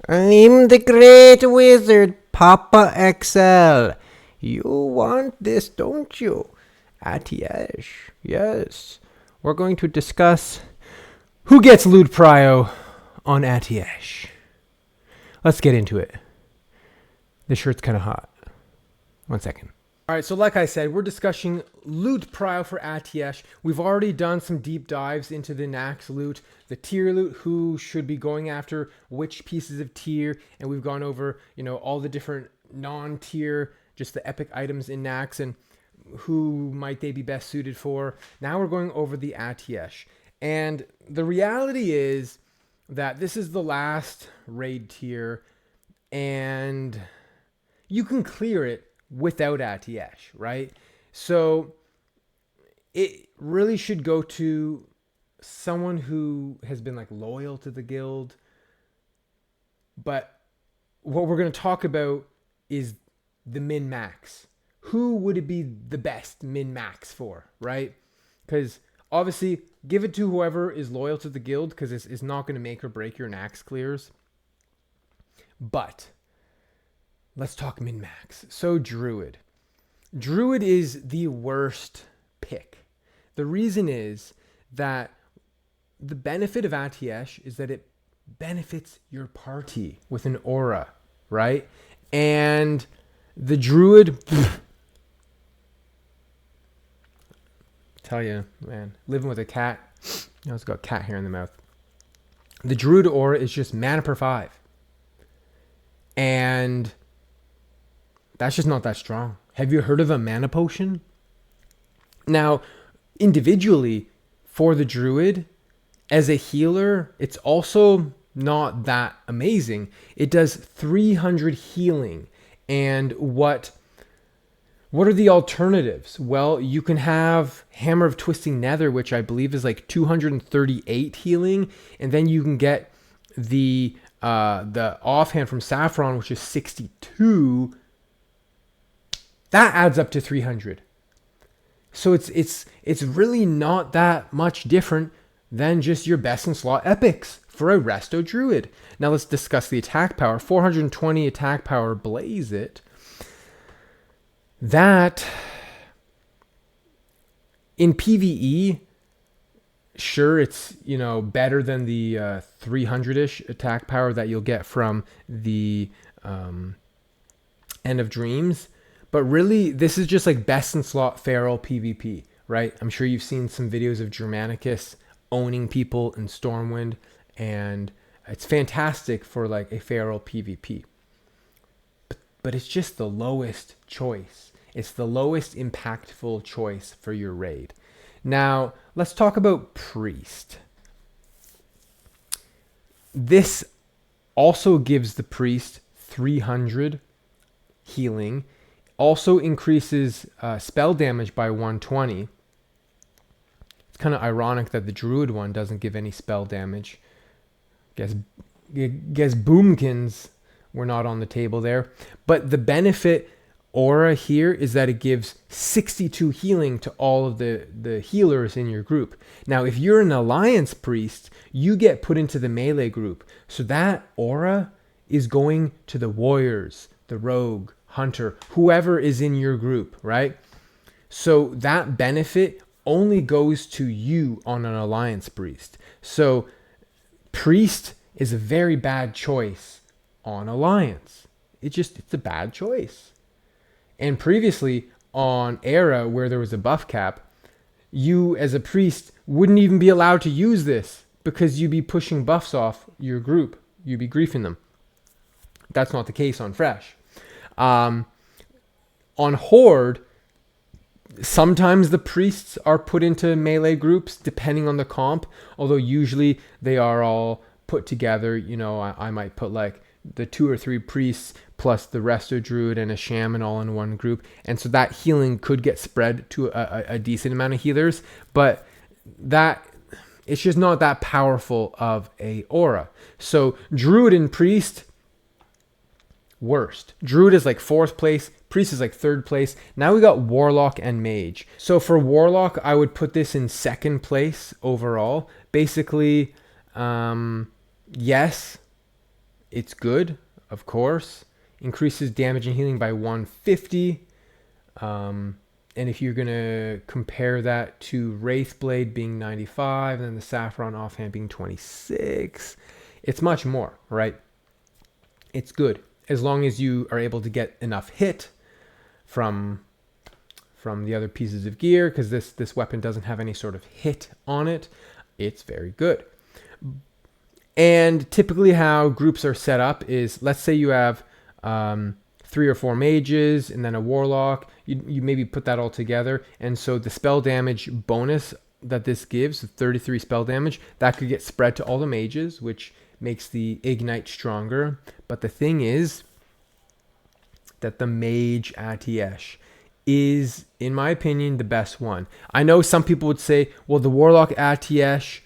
I'm the great wizard, Papa XL. You want this, don't you? Atiesh. Yes. We're going to discuss who gets loot prio on Atiesh. Let's get into it. This shirt's kind of hot. 1 second. All right, so like I said, we're discussing loot prio for Atiesh. We've already done some deep dives into the Nax loot, the tier loot, who should be going after which pieces of tier, and we've gone over, all the different non-tier, just the epic items in Nax and who might they be best suited for. Now we're going over the Atiesh. And the reality is that this is the last raid tier, and you can clear it without Atiesh, right? So it really should go to someone who has been loyal to the guild. But what we're going to talk about is the min-max. Who would it be the best min-max for, right? Because obviously, give it to whoever is loyal to the guild, because it's not going to make or break your Nax clears. But let's talk min-max. So Druid. Druid is the worst pick. The reason is that the benefit of Atiesh is that it benefits your party with an aura, right? And the Druid, tell you, man, living with a cat, it's got cat hair in the mouth. The Druid aura is just mana per 5. And that's just not that strong. Have you heard of a mana potion? Now, individually, for the Druid, as a healer, it's also not that amazing. It does 300 healing. And what are the alternatives? Well, you can have Hammer of Twisting Nether, which I believe is 238 healing. And then you can get the offhand from Saffron, which is 62. That adds up to 300. So it's really not that much different than just your best in slot epics for a Resto Druid. Now let's discuss the attack power. 420 attack power, Blaze It. That, in PvE, sure, it's, better than the 300-ish attack power that you'll get from the End of Dreams. But really, this is just best in slot feral PvP, right? I'm sure you've seen some videos of Germanicus owning people in Stormwind, and it's fantastic for a feral PvP. But it's just the lowest choice. It's the lowest impactful choice for your raid. Now, let's talk about Priest. This also gives the Priest 300 healing. Also increases spell damage by 120. It's kind of ironic that the Druid one doesn't give any spell damage. Guess Boomkins were not on the table there. But the benefit aura here is that it gives 62 healing to all of the healers in your group. Now, if you're an Alliance Priest, you get put into the melee group. So that aura is going to the warriors, the rogue, hunter, whoever is in your group, right? So that benefit only goes to you on an Alliance Priest. So Priest is a very bad choice on Alliance. It's a bad choice. And previously on Era, where there was a buff cap, you as a Priest wouldn't even be allowed to use this because you'd be pushing buffs off your group. You'd be griefing them. That's not the case on Fresh. On Horde, sometimes the Priests are put into melee groups depending on the comp, although usually they are all put together. I might put the 2 or 3 Priests plus the Resto Druid and a Shaman all in one group, and so that healing could get spread to a decent amount of healers, but it's just not that powerful of a aura. So Druid and Priest, worst. Druid is 4th place. Priest is 3rd place. Now we got Warlock and Mage. So for Warlock, I would put this in 2nd place overall. Basically, yes, It's good, of course. Increases damage and healing by 150. And if you're going to compare that to Wraithblade being 95 and then the Saffron offhand being 26, it's much more, right? It's good. As long as you are able to get enough hit from the other pieces of gear, because this weapon doesn't have any sort of hit on it, it's very good. And typically how groups are set up is, let's say you have 3 or 4 mages and then a warlock. You maybe put that all together, and so the spell damage bonus that this gives, the 33 spell damage, that could get spread to all the mages, which makes the ignite stronger. But the thing is that the Mage Atiesh is, in my opinion, the best one. I know some people would say, well, the Warlock Atiesh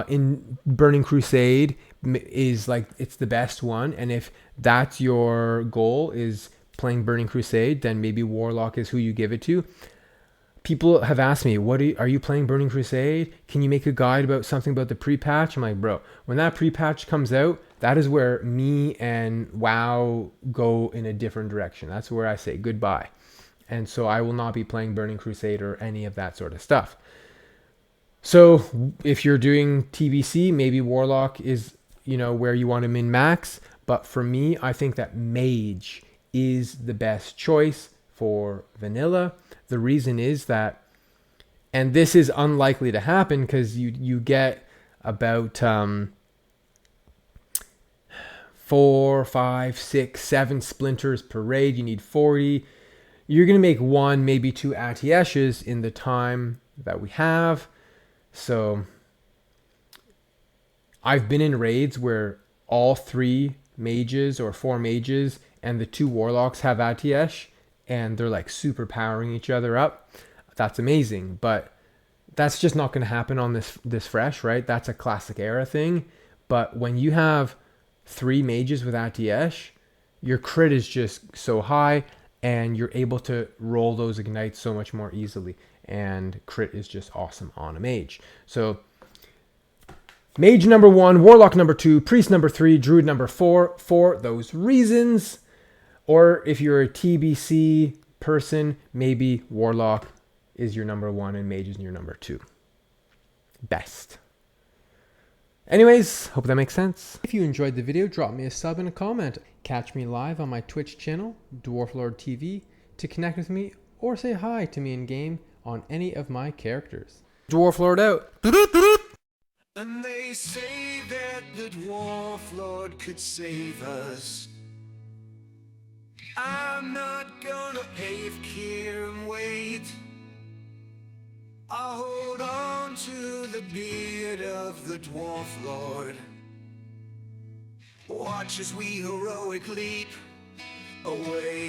in Burning Crusade is like, it's the best one, and if that's your goal, is playing Burning Crusade, then maybe Warlock is who you give it to. People have asked me, are you playing Burning Crusade? Can you make a guide about something about the pre-patch? I'm like, bro, when that pre-patch comes out, that is where me and WoW go in a different direction. That's where I say goodbye. And so I will not be playing Burning Crusade or any of that sort of stuff. So if you're doing TBC, maybe Warlock is, where you want to min-max. But for me, I think that Mage is the best choice for vanilla. The reason is that, and this is unlikely to happen because you get about 4, 5, 6, 7 splinters per raid. You need 40. You're going to make 1, maybe 2 Atieshes in the time that we have. So I've been in raids where all 3 mages or 4 mages and the 2 warlocks have Atiesh, and they're like super powering each other up. That's amazing, but that's just not going to happen on this fresh, right? That's a classic era thing. But when you have 3 mages with Atiesh, your crit is just so high, and you're able to roll those ignites so much more easily. And crit is just awesome on a mage. So Mage number 1, Warlock number 2, Priest number 3, Druid number 4 for those reasons. Or if you're a TBC person, maybe Warlock is your number 1 and Mage is your number 2. Best. Anyways, hope that makes sense. If you enjoyed the video, drop me a sub and a comment. Catch me live on my Twitch channel, Dwarflord TV, to connect with me or say hi to me in game on any of my characters. Dwarflord out. And they say that the Dwarflord could save us. I'm not gonna pave here and wait. I'll hold on to the beard of the Dwarflord. Watch as we heroic leap away.